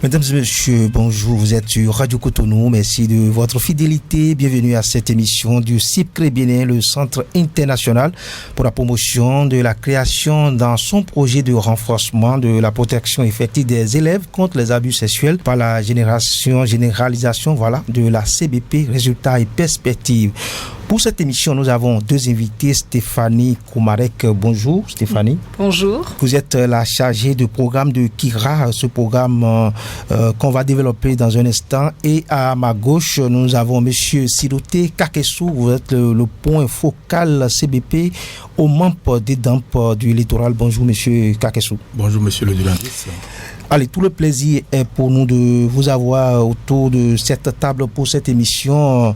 Mesdames et messieurs, bonjour, vous êtes sur Radio Cotonou, merci de votre fidélité, bienvenue à cette émission du CIPCRE Bénin, le Centre international pour la promotion de la création dans son projet de renforcement de la protection effective des élèves contre les abus sexuels par la généralisation de la CBP, résultats et perspectives. Pour cette émission, nous avons deux invités, Stéphanie Koumarek. Bonjour Stéphanie. Bonjour. Vous êtes la chargée de programme de KIRA, ce programme qu'on va développer dans un instant. Et à ma gauche, nous avons monsieur Siroté Kakessou. Vous êtes le point focal CBP au MAMP des DAMP du littoral. Bonjour monsieur Kakessou. Bonjour monsieur le journaliste. Allez, tout le plaisir est pour nous de vous avoir autour de cette table pour cette émission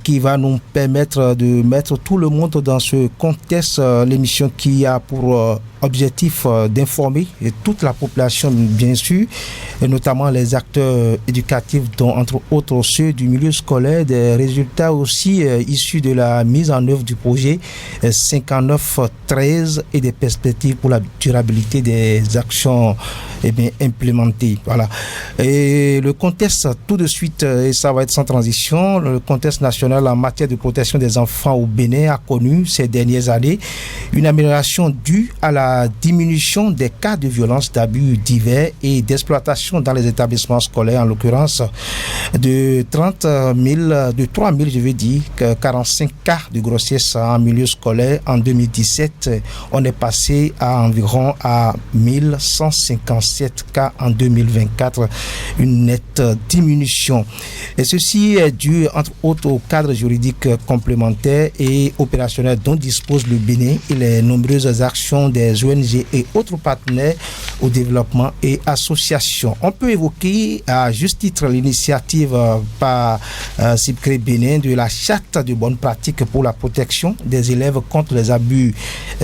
qui va nous permettre de mettre tout le monde dans ce contexte. L'émission qui a pour objectif d'informer toute la population, bien sûr, et notamment les acteurs éducatifs, dont entre autres ceux du milieu scolaire, des résultats aussi issus de la mise en œuvre du projet 5913 et des perspectives pour la durabilité des actions implémentées. Voilà. Et le contexte, tout de suite, et ça va être sans transition, le contexte national en matière de protection des enfants au Bénin a connu ces dernières années une amélioration due à la diminution des cas de violence, d'abus divers et d'exploitation dans les établissements scolaires, en l'occurrence de 3 000, je veux dire, 45 cas de grossesse en milieu scolaire. En 2017, on est passé à environ à 1157 cas en 2024, une nette diminution. Et ceci est dû, entre autres, au cadre juridique complémentaire et opérationnel dont dispose le Bénin et les nombreuses actions des ONG et autres partenaires au développement et associations. On peut évoquer à juste titre l'initiative par CIPCRE Bénin de la charte de bonnes pratiques pour la protection des élèves contre les abus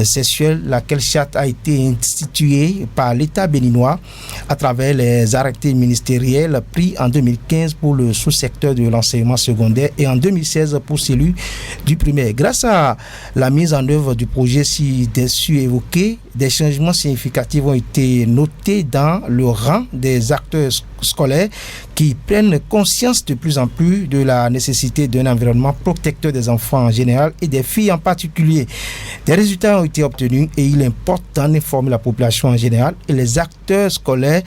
sexuels, laquelle charte a été instituée par l'État béninois à travers les arrêtés ministériels pris en 2015 pour le sous-secteur de l'enseignement secondaire et en 2016 pour celui du primaire. Grâce à la mise en œuvre du projet ci-dessus évoqué, des changements significatifs ont été notés dans le rang des acteurs scolaires qui prennent conscience de plus en plus de la nécessité d'un environnement protecteur des enfants en général et des filles en particulier. Des résultats ont été obtenus et il importe d'en informer la population en général et les acteurs scolaires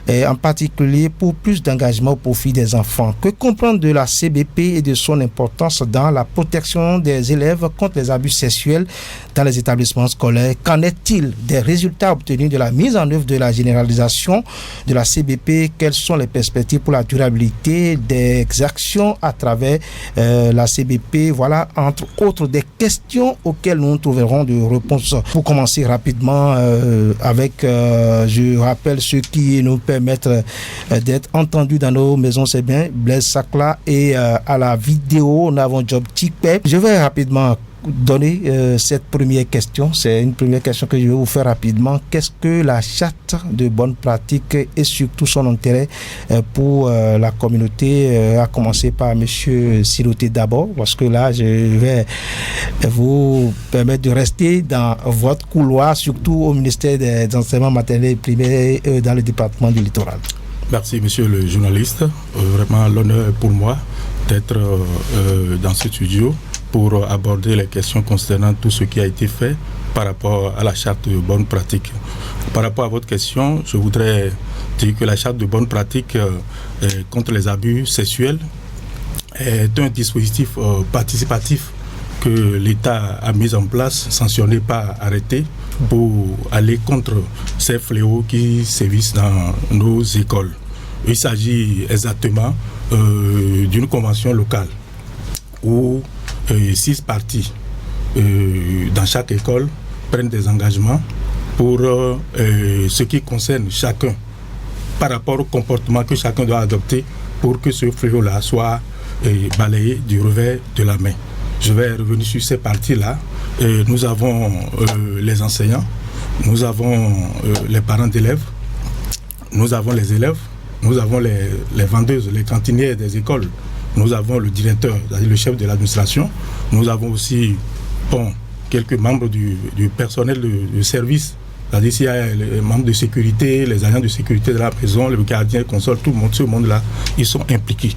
en particulier pour plus d'engagement au profit des enfants. Que comprendre de la CBP et de son importance dans la protection des élèves contre les abus sexuels dans les établissements scolaires? Qu'en est-il des résultats obtenus de la mise en œuvre de la généralisation de la CBP? Quelles sont les perspectives pour la durabilité des actions à travers la CBP? Voilà, entre autres, des questions auxquelles nous trouverons de réponses. Pour commencer rapidement avec, je rappelle, ceux qui nous permettent d'être entendus dans nos maisons, c'est bien Blaise Sakla, et à la vidéo, nous avons Job Tikpe. Je vais rapidement donner cette première question. C'est une première question que je vais vous faire rapidement. Qu'est-ce que la charte de bonnes pratiques et surtout son intérêt pour la communauté, à commencer par monsieur Siroté d'abord, parce que là je vais vous permettre de rester dans votre couloir, surtout au ministère des enseignements maternels et primaires dans le département du littoral. Merci monsieur le journaliste, vraiment l'honneur pour moi d'être dans ce studio pour aborder les questions concernant tout ce qui a été fait par rapport à la charte de bonnes pratiques. Par rapport à votre question, je voudrais dire que la charte de bonnes pratiques contre les abus sexuels est un dispositif participatif que l'État a mis en place, sanctionné par arrêté, pour aller contre ces fléaux qui sévissent dans nos écoles. Il s'agit exactement d'une convention locale où 6 parties dans chaque école prennent des engagements pour ce qui concerne chacun par rapport au comportement que chacun doit adopter pour que ce fléau-là soit balayé du revers de la main. Je vais revenir sur ces parties-là. Nous avons les enseignants, nous avons les parents d'élèves, nous avons les élèves, nous avons les vendeuses, les cantinières des écoles, nous avons le directeur, c'est-à-dire le chef de l'administration, nous avons aussi quelques membres du personnel de service C'est-à-dire s'il y a les membres de sécurité, les agents de sécurité de la maison, les gardiens, les consoles, tout le monde, ce monde-là, ils sont impliqués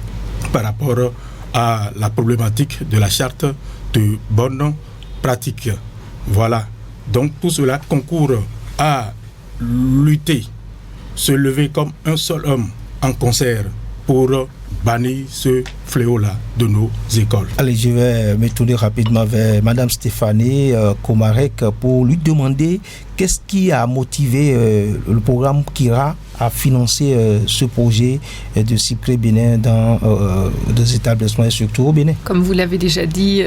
par rapport à la problématique de la charte de bonne pratique. Voilà. Donc tout cela concourt à lutter, se lever comme un seul homme en concert pour bannir ce fléau-là de nos écoles. Allez, je vais me tourner rapidement vers Madame Stéphanie Komarek pour lui demander qu'est-ce qui a motivé le programme KIRA à financer ce projet de Cyprès Bénin dans des établissements et surtout au Bénin. Comme vous l'avez déjà dit,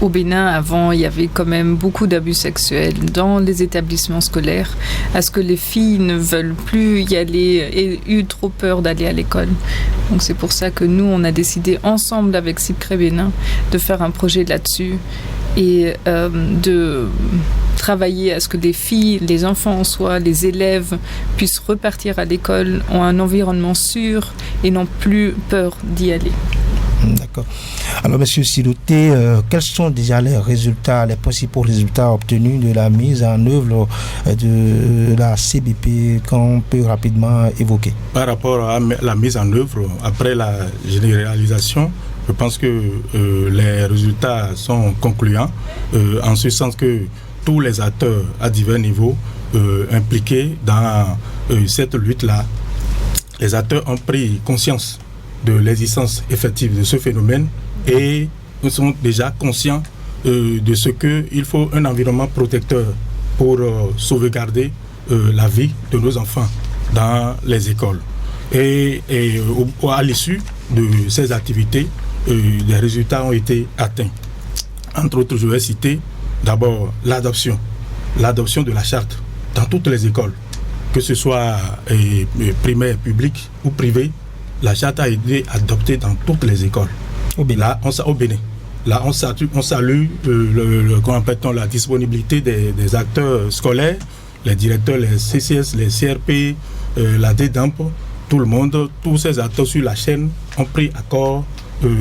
au Bénin, avant, il y avait quand même beaucoup d'abus sexuels dans les établissements scolaires. Est-ce que les filles ne veulent plus y aller et eu trop peur d'aller à l'école? Donc c'est pour ça que nous, on a décidé ensemble avec Cyprès Bénin de faire un projet là-dessus et de travailler à ce que les filles, les enfants en soi, les élèves puissent repartir à l'école en un environnement sûr et n'ont plus peur d'y aller. D'accord. Alors, M. Sidoté, quels sont déjà les résultats, les principaux résultats obtenus de la mise en œuvre de la CBP qu'on peut rapidement évoquer? Par rapport à la mise en œuvre, après la généralisation, je pense que les résultats sont concluants, en ce sens que tous les acteurs à divers niveaux impliqués dans cette lutte-là, les acteurs ont pris conscience de l'existence effective de ce phénomène et nous sommes déjà conscients de ce qu'il faut un environnement protecteur pour sauvegarder la vie de nos enfants dans les écoles. Et à l'issue de ces activités, les résultats ont été atteints. Entre autres, je vais citer d'abord l'adoption de la charte dans toutes les écoles, que ce soit primaire, publique ou privée. La charte a été adoptée dans toutes les écoles. Au Bénin. Au Bénin. Là, on salue la disponibilité des acteurs scolaires, les directeurs, les CCS, les CRP, la DEDAMP, tout le monde, tous ces acteurs sur la chaîne ont pris accord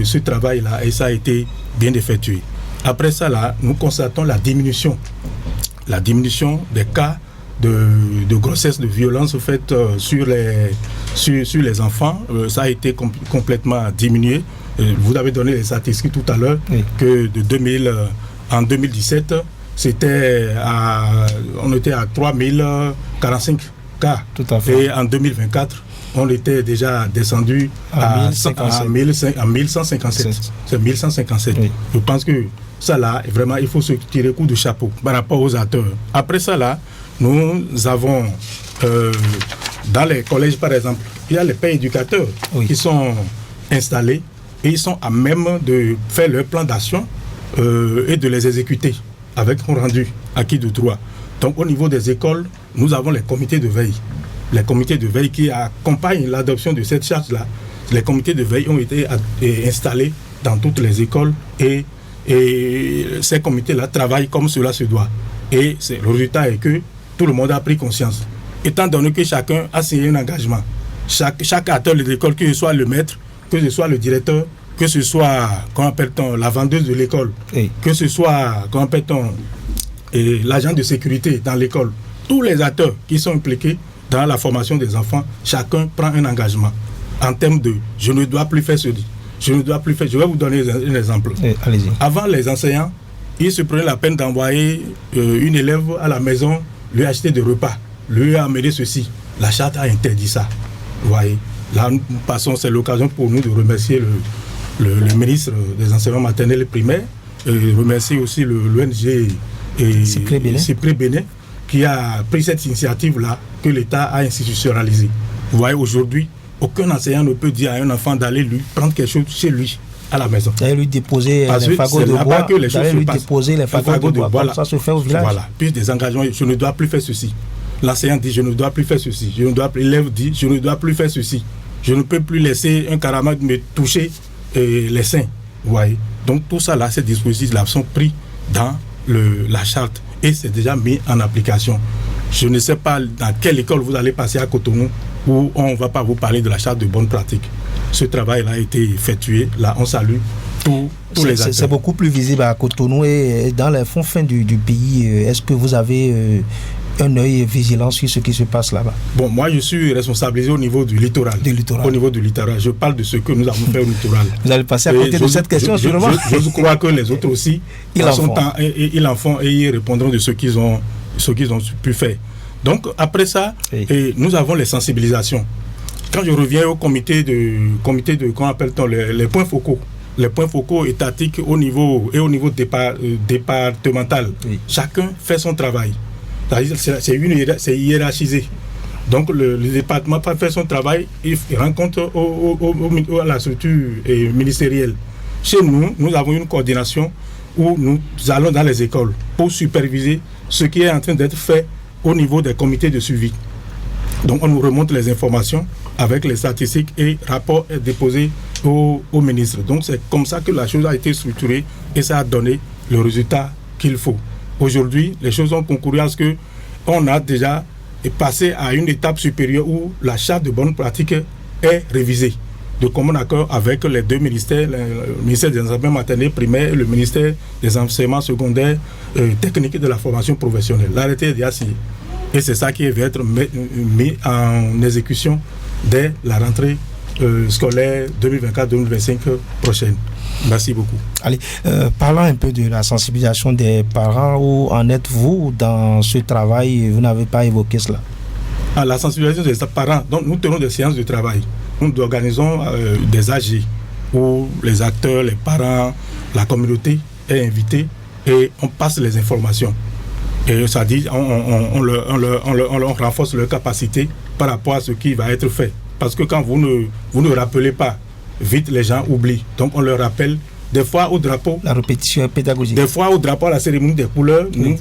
ce travail-là et ça a été bien effectué. Après ça, là, nous constatons la diminution des cas de grossesse, de violence faites sur les enfants. Ça a été complètement diminué. Vous avez donné les statistiques tout à l'heure, oui, que en 2017, on était à 3045 cas. Tout à fait. Et en 2024, on était déjà descendu à 1157. C'est 1157. Oui. Je pense que ça là, vraiment, il faut se tirer coup de chapeau par rapport aux acteurs. Après ça là, nous avons dans les collèges par exemple, il y a les pères éducateurs, oui, qui sont installés et ils sont à même de faire leur plan d'action et de les exécuter avec un rendu acquis de droit. Donc au niveau des écoles, nous avons les comités de veille. Les comités de veille qui accompagnent l'adoption de cette charte-là. Les comités de veille ont été installés dans toutes les écoles et ces comités-là travaillent comme cela se doit. Et le résultat est que tout le monde a pris conscience. Étant donné que chacun a signé un engagement, chaque acteur de l'école, que ce soit le maître, que ce soit le directeur, que ce soit, comment appelle-t-on, la vendeuse de l'école, oui, que ce soit, comment appelle-t-on, l'agent de sécurité dans l'école, tous les acteurs qui sont impliqués dans la formation des enfants, chacun prend un engagement en termes de « je ne dois plus faire ceci ». Je ne dois plus faire. Je vais vous donner un exemple. Allez-y. Avant, les enseignants, ils se prenaient la peine d'envoyer une élève à la maison, lui acheter des repas, lui amener ceci. La charte a interdit ça. Vous voyez. Là, nous passons, c'est l'occasion pour nous de remercier le ministre des enseignements maternels et primaires, et remercier aussi l'ONG Cyprès Bénin, qui a pris cette initiative-là que l'État a institutionnalisée. Vous voyez, aujourd'hui, aucun enseignant ne peut dire à un enfant d'aller lui prendre quelque chose chez lui à la maison. D'aller lui déposer les fagots de bois. D'aller lui déposer les fagots de bois. Voilà. Ça se fait au village. Voilà. Puis des engagements. Je ne dois plus faire ceci. L'enseignant dit je ne dois plus faire ceci. L'élève dit je ne dois plus faire ceci. Je ne peux plus laisser un caramel me toucher les seins. Vous voyez. Donc tout ça là, ces dispositifs-là sont pris dans la charte et c'est déjà mis en application. Je ne sais pas dans quelle école vous allez passer à Cotonou où on ne va pas vous parler de la charte de bonne pratique. Ce travail-là a été effectué. Là, on salue tous les acteurs. C'est beaucoup plus visible à Cotonou et dans les fonds fins du pays. Est-ce que vous avez un œil vigilant sur ce qui se passe là-bas? Bon, moi, je suis responsabilisé au niveau du littoral. Au niveau du littoral. Je parle de ce que nous avons fait au littoral. Vous allez passer à côté de cette question, sûrement. Je crois que les autres aussi, ils en font et ils répondront de ce qu'ils ont pu faire. Donc, après ça, nous avons les sensibilisations. Quand je reviens au comité de comment appelle-t-on, les points focaux. Les points focaux étatiques au niveau départemental. Oui. Chacun fait son travail. C'est hiérarchisé. Donc le département fait son travail, il rencontre à la structure ministérielle. Chez nous, nous avons une coordination où nous allons dans les écoles pour superviser ce qui est en train d'être fait au niveau des comités de suivi. Donc on nous remonte les informations avec les statistiques et rapports déposés au ministre. Donc c'est comme ça que la chose a été structurée et ça a donné le résultat qu'il faut. Aujourd'hui, les choses ont concouru à ce qu'on a déjà passé à une étape supérieure où la charte de bonne pratique est révisée de commun accord avec les deux ministères, le ministère des enseignements maternels primaires et le ministère des enseignements secondaires techniques et de la formation professionnelle. L'arrêté est déjà signé. Et c'est ça qui va être mis en exécution dès la rentrée scolaire 2024-2025 prochaine. Merci beaucoup. Allez, parlons un peu de la sensibilisation des parents. Où en êtes-vous dans ce travail? Vous n'avez pas évoqué cela. La sensibilisation des parents. Donc, nous tenons des séances de travail. Nous organisons des AG où les acteurs, les parents, la communauté est invitée et on passe les informations. Et ça dit, on renforce leur capacité par rapport à ce qui va être fait. Parce que quand vous ne rappelez pas, vite les gens oublient. Donc on leur rappelle, des fois au drapeau. La répétition pédagogique. Des fois au drapeau, à la cérémonie des couleurs, oui.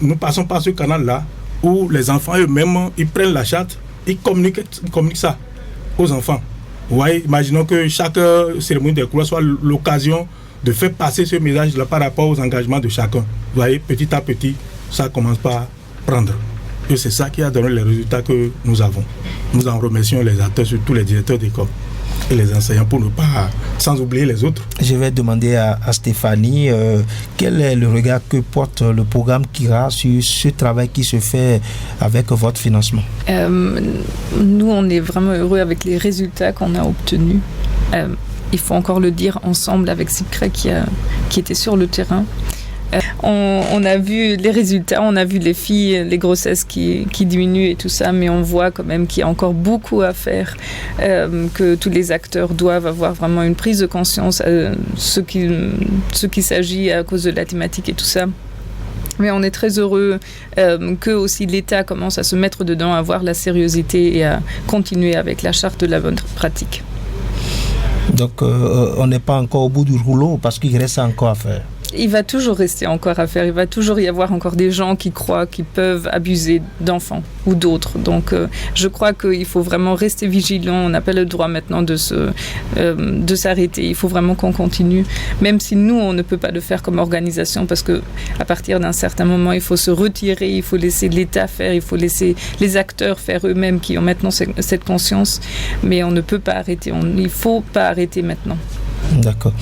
nous passons par ce canal-là où les enfants eux-mêmes, ils prennent la charte, ils communiquent ça aux enfants. Vous voyez, imaginons que chaque cérémonie des couleurs soit l'occasion de faire passer ce message-là par rapport aux engagements de chacun. Vous voyez, petit à petit, ça commence par prendre. Et c'est ça qui a donné les résultats que nous avons. Nous en remercions les acteurs, surtout les directeurs d'école et les enseignants, pour ne pas, sans oublier les autres. Je vais demander à Stéphanie, quel est le regard que porte le programme KIRA sur ce travail qui se fait avec votre financement? Nous, on est vraiment heureux avec les résultats qu'on a obtenus. Il faut encore le dire ensemble avec Sipcré qui était sur le terrain. On a vu les résultats, on a vu les filles, les grossesses qui diminuent et tout ça, mais on voit quand même qu'il y a encore beaucoup à faire, que tous les acteurs doivent avoir vraiment une prise de conscience à ce qu'il s'agit à cause de la thématique et tout ça. Mais on est très heureux que aussi l'État commence à se mettre dedans, à voir la sérieuxité et à continuer avec la charte de la bonne pratique. Donc on n'est pas encore au bout du rouleau parce qu'il reste encore à faire. Il va toujours rester encore à faire. Il va toujours y avoir encore des gens qui croient qu'ils peuvent abuser d'enfants ou d'autres. Donc, je crois qu'il faut vraiment rester vigilant. On n'a pas le droit maintenant de s'arrêter. Il faut vraiment qu'on continue. Même si nous, on ne peut pas le faire comme organisation parce qu'à partir d'un certain moment, il faut se retirer. Il faut laisser l'État faire. Il faut laisser les acteurs faire eux-mêmes qui ont maintenant cette conscience. Mais on ne peut pas arrêter. Il ne faut pas arrêter maintenant. D'accord.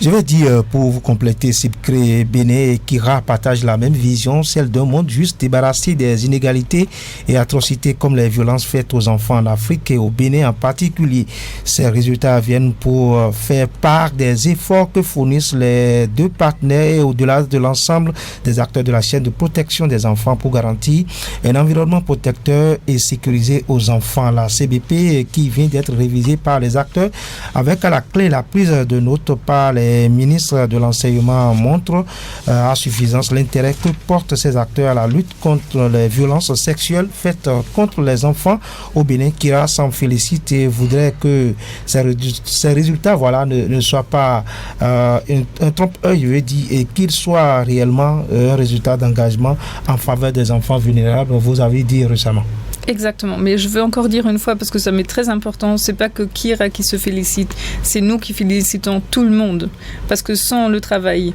Je vais dire, pour vous compléter, Sipcré, Bénin et KIRA partagent la même vision, celle d'un monde juste, débarrassé des inégalités et atrocités comme les violences faites aux enfants en Afrique et au Bénin en particulier. Ces résultats viennent pour faire part des efforts que fournissent les deux partenaires et au-delà de l'ensemble des acteurs de la chaîne de protection des enfants pour garantir un environnement protecteur et sécurisé aux enfants. La CBP qui vient d'être révisée par les acteurs avec à la clé la prise de note par les ministres de l'enseignement montrent à suffisance l'intérêt que portent ces acteurs à la lutte contre les violences sexuelles faites contre les enfants au Bénin. KIRA s'en félicite et voudrait que ces résultats ne soient pas un trompe-œil, je veux dire, et qu'ils soient réellement un résultat d'engagement en faveur des enfants vulnérables, vous avez dit récemment. Exactement, mais je veux encore dire une fois, parce que ça m'est très important, c'est pas que KIRA qui se félicite, c'est nous qui félicitons tout le monde, parce que sans le travail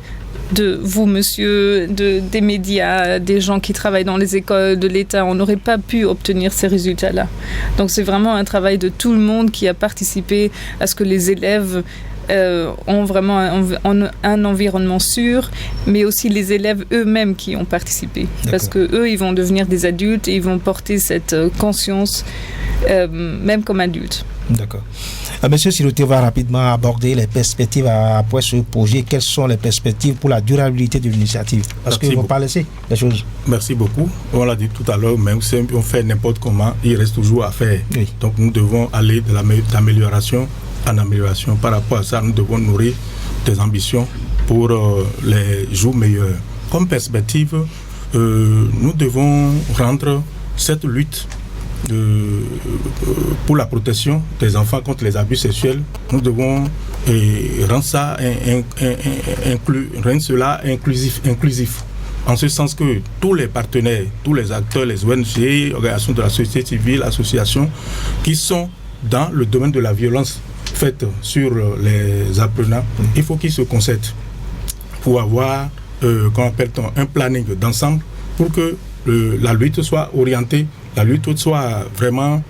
de vous, monsieur, des médias, des gens qui travaillent dans les écoles, de l'État, on n'aurait pas pu obtenir ces résultats-là. Donc c'est vraiment un travail de tout le monde qui a participé à ce que les élèves ont vraiment un environnement sûr, mais aussi les élèves eux-mêmes qui ont participé. D'accord. Parce qu'eux, ils vont devenir des adultes et ils vont porter cette conscience, même comme adultes. D'accord. Monsieur Siloté va rapidement aborder les perspectives après ce projet. Quelles sont les perspectives pour la durabilité de l'initiative? Parce qu'il ne faut pas laisser les choses. Merci beaucoup. On l'a dit tout à l'heure, même si on fait n'importe comment, il reste toujours à faire. Oui. Donc nous devons aller d'amélioration en amélioration. Par rapport à ça, nous devons nourrir des ambitions pour les jours meilleurs. Comme perspective, nous devons rendre cette lutte pour la protection des enfants contre les abus sexuels, nous devons rendre cela inclusif. En ce sens que tous les partenaires, tous les acteurs, les ONG, organisations de la société civile, associations qui sont dans le domaine de la violence faite sur les apprenants, il faut qu'ils se concertent pour avoir un planning d'ensemble pour que la lutte soit orientée, la lutte soit vraiment,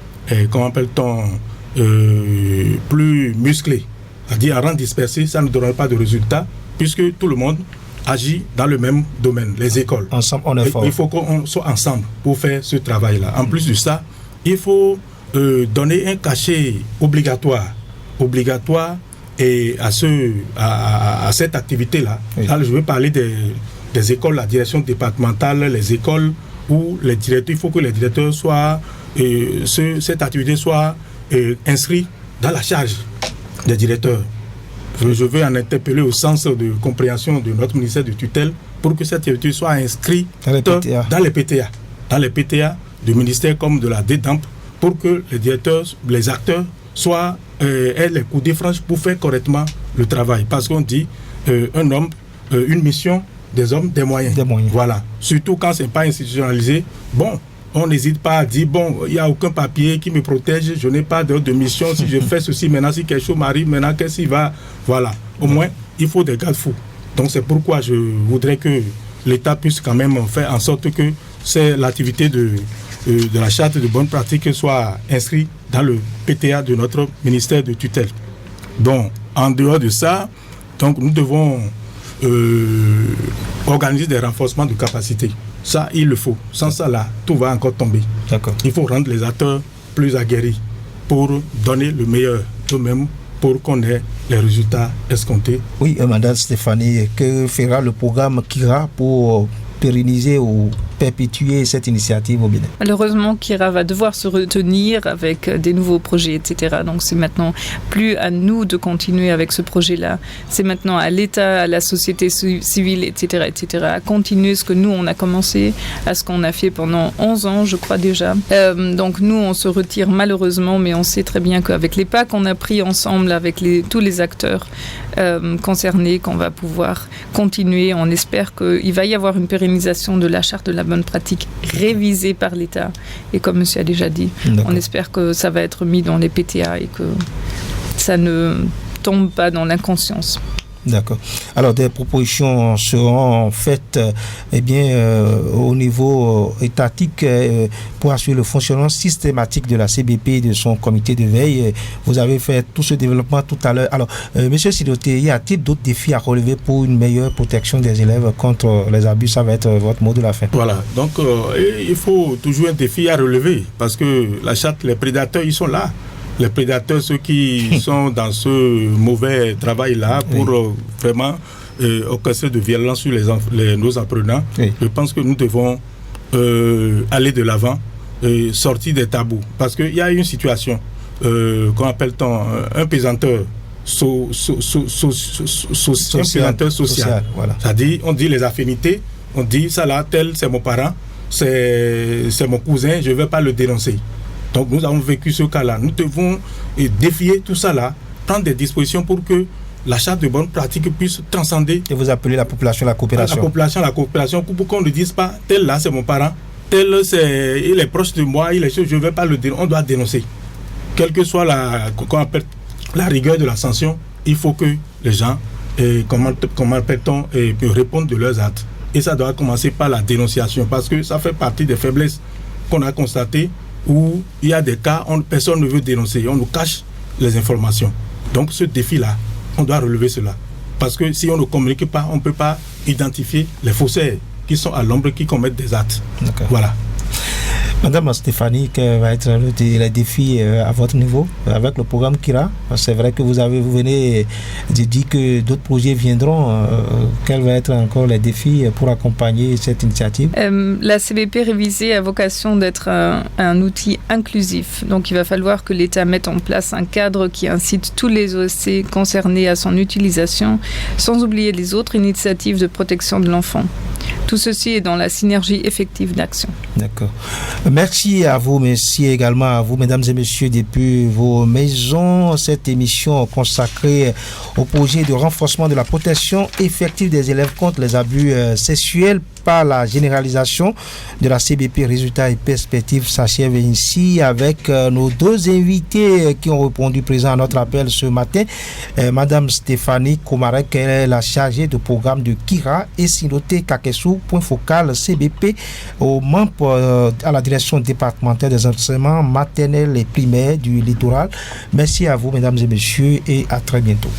plus musclée. C'est-à-dire, en rang dispersé, ça ne donnera pas de résultat, puisque tout le monde agit dans le même domaine, les écoles. Ensemble, on est fort. Il faut qu'on soit ensemble pour faire ce travail-là. En plus de ça, il faut donner un cachet obligatoire et à cette activité-là. Oui. Là, je veux parler des écoles, la direction départementale, les écoles où les directeurs, il faut que les directeurs soient, cette activité soit inscrite dans la charge des directeurs. Je veux en interpeller au sens de compréhension de notre ministère de tutelle pour que cette activité soit inscrite dans les PTA du ministère comme de la DEDAMP pour que les directeurs, les acteurs soient aient les coups de franche pour faire correctement le travail. Parce qu'on dit un homme, une mission, des hommes, des moyens. Voilà. Surtout quand ce n'est pas institutionnalisé. Bon, on n'hésite pas à dire, bon, il n'y a aucun papier qui me protège, je n'ai pas de mission, si je fais ceci, maintenant, si quelque chose m'arrive, maintenant, qu'est-ce qui va? Voilà. Au moins, il faut des garde-fous. Donc, c'est pourquoi je voudrais que l'État puisse quand même faire en sorte que c'est l'activité de la charte de bonne pratique soit inscrite dans le PTA de notre ministère de tutelle. Donc, en dehors de ça, donc, nous devons organiser des renforcements de capacité. Ça, il le faut. Sans ça, là, tout va encore tomber. D'accord. Il faut rendre les acteurs plus aguerris pour donner le meilleur eux-mêmes pour qu'on ait les résultats escomptés. Oui, Madame Stéphanie, que fera le programme KIRA pour pérenniser ou perpétuer cette initiative au Bénin? Malheureusement, KIRA va devoir se retenir avec des nouveaux projets, etc. Donc, c'est maintenant plus à nous de continuer avec ce projet-là. C'est maintenant à l'État, à la société civile, etc., à continuer ce que nous, on a commencé, à ce qu'on a fait pendant 11 ans, je crois déjà. Donc, nous, on se retire malheureusement, mais on sait très bien qu'avec les pas qu'on a pris ensemble, avec tous les acteurs concernés, qu'on va pouvoir continuer. On espère qu'il va y avoir une pérennisation de la charte de la bonne pratique révisée par l'État. Et comme monsieur a déjà dit, on espère que ça va être mis dans les PTA et que ça ne tombe pas dans l'inconscience. D'accord. Alors, des propositions seront faites au niveau étatique pour assurer le fonctionnement systématique de la CBP et de son comité de veille. Vous avez fait tout ce développement tout à l'heure. Alors, monsieur Siloté, y a-t-il d'autres défis à relever pour une meilleure protection des élèves contre les abus? Ça va être votre mot de la fin. Voilà. Donc, il faut toujours un défi à relever parce que la charte, les prédateurs, ils sont là. Les prédateurs, ceux qui sont dans ce mauvais travail-là pour vraiment orchestrer de violence sur nos apprenants, je pense que nous devons aller de l'avant et sortir des tabous. Parce qu'il y a une situation qu'on appelle-t-on un pesanteur social. Voilà. C'est-à-dire, on dit les affinités, on dit ça là, tel c'est mon parent, c'est mon cousin, je ne vais pas le dénoncer. Donc nous avons vécu ce cas-là. Nous devons défier tout ça là, prendre des dispositions pour que la charte de bonne pratique puisse transcender. Et vous appelez la population à la coopération. La coopération, pour qu'on ne dise pas, tel là c'est mon parent, tel il est proche de moi, je ne vais pas le dénoncer. On doit dénoncer. Quelle que soit la rigueur de la sanction, il faut que les gens, répondent de leurs actes. Et ça doit commencer par la dénonciation, parce que ça fait partie des faiblesses qu'on a constatées, où il y a des cas où personne ne veut dénoncer, on nous cache les informations. Donc ce défi-là, on doit relever cela. Parce que si on ne communique pas, on ne peut pas identifier les faussaires qui sont à l'ombre, qui commettent des actes. D'accord. Voilà. Madame Stéphanie, quel va être les défis à votre niveau avec le programme Kira? C'est vrai que vous venez de dire que d'autres projets viendront. Quels vont être encore les défis pour accompagner cette initiative? La CBP révisée a vocation d'être un outil inclusif. Donc il va falloir que l'État mette en place un cadre qui incite tous les OSC concernés à son utilisation, sans oublier les autres initiatives de protection de l'enfant. Tout ceci est dans la synergie effective d'action. D'accord. Merci à vous, merci également à vous, mesdames et messieurs, depuis vos maisons. Cette émission consacrée au projet de renforcement de la protection effective des élèves contre les abus sexuels par la généralisation de la CBP. Résultats et perspectives s'achèvent ici avec nos deux invités qui ont répondu présents à notre appel ce matin. Madame Stéphanie Komarek, elle est la chargée de programme de Kira, et Sinoté Kakesou, point focal CBP, aux membres à la direction départementale des enseignements maternels et primaires du littoral. Merci à vous, mesdames et messieurs, et à très bientôt.